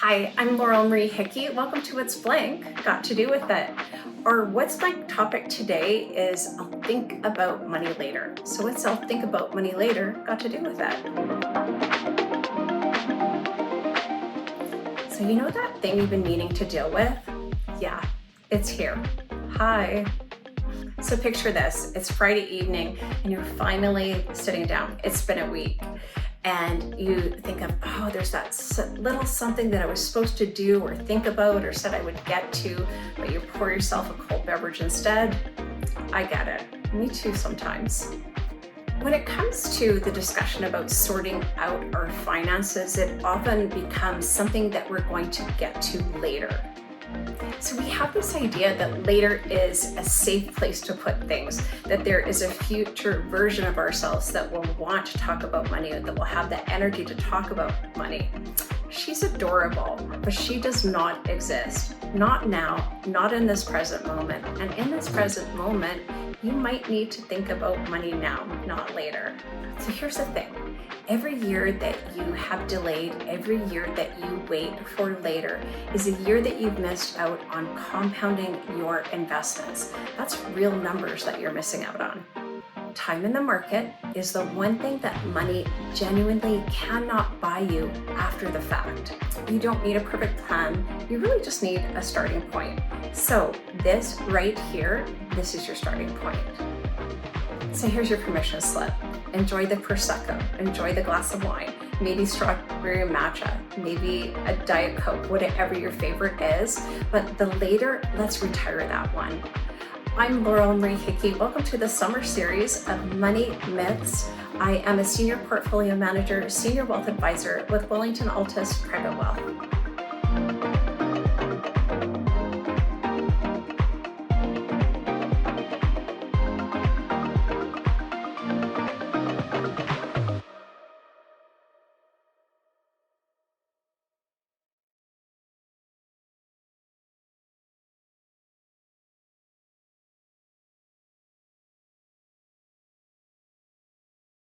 Hi, I'm Laurel Marie Hickey. Welcome to What's Blank Got to Do with It. Our What's Blank topic today is I'll think about money later. So what's I'll think about money later got to do with it? So you know that thing you've been meaning to deal with? Yeah, it's here. Hi. So picture this, it's Friday evening and you're finally sitting down. It's been a week. And you think of, oh, there's that little something that I was supposed to do or think about or said I would get to, but you pour yourself a cold beverage instead. I get it. Me too sometimes. When it comes to the discussion about sorting out our finances, it often becomes something that we're going to get to later. So we have this idea that later is a safe place to put things, that there is a future version of ourselves that will want to talk about money, that will have the energy to talk about money. She's adorable, but she does not exist. Not now, not in this present moment. And in this present moment, you might need to think about money now, not later. So here's the thing. Every year that you have delayed, every year that you wait for later is a year that you've missed out on compounding your investments. That's real numbers that you're missing out on. Time in the market is the one thing that money genuinely cannot buy you after the fact. You don't need a perfect plan. You really just need a starting point. So this right here, this is your starting point. So here's your permission slip. Enjoy the Prosecco, enjoy the glass of wine, maybe strawberry matcha, maybe a Diet Coke, whatever your favorite is. But the later, let's retire that one. I'm Laurel Marie Hickey. Welcome to the summer series of Money Myths. I am a senior portfolio manager, senior wealth advisor with Wellington Altus Private Wealth.